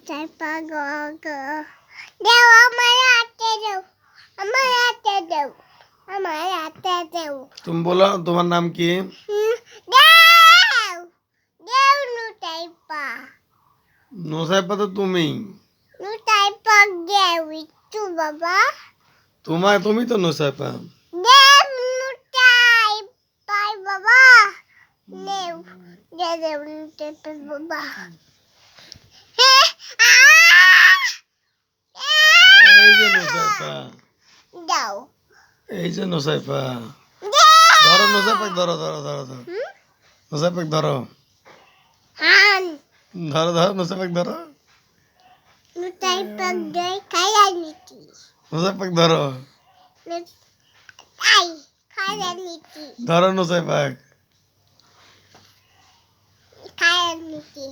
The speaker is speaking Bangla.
তাই পাগল দেও আমার হাতে দেও আমার হাতে দেও আমার হাতে দেও তুমি বলো তোমার নাম কি? দেও দেও নুতাইপা নুসাইপা তো তুমি। নুতাইপা দেও একটু বাবা তুমি তো নুসাইপা। দেও নুতাইপা বাবা দেও দেও নুতাইপা বাবা এই যে নুসাইপা, দাও এই যে নুসাইপা। দেও ধরো নুসাইপা, ধরো ধরো ধরো ধরো নুসাইপা ধরো হান ধরো ধরো নুসাইপা ধরো নুতাইপা দেই খায়ালিটি নুসাইপা ধরো নুতাই খায়ালিটি ধরো নুসাইপা। খায়ালিটি